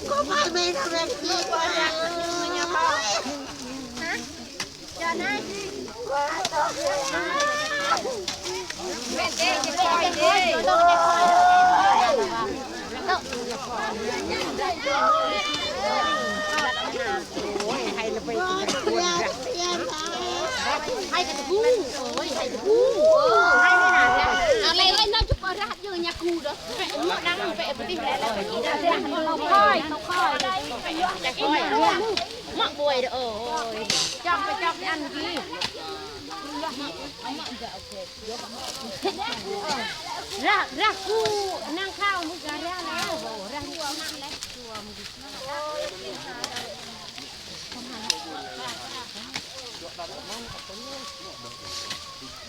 có phải bên nào bên kia qua nhà nhà bao hả giờ này bên đâyจะคอยดิให้เราไปให้กันกูโอ้ยให้กันกูให้ไม่นานแล้วอะไรเล่นน้ำจุกรัดยืนยาคูเด้อหมดดังไปไปที่แล้วไปที่ได้เราค่อยได้จะค่อยหมักบวยเด้อโอ้ยจับไปจับอันกี้รักกูนั่งข้าวมึงกันแล้วรักกูนั่งแล้วตัวมึง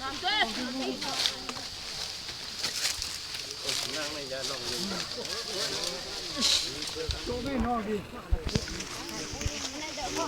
น้ำเต้นั่งในยาลงเลยตัวไม่นอนดิ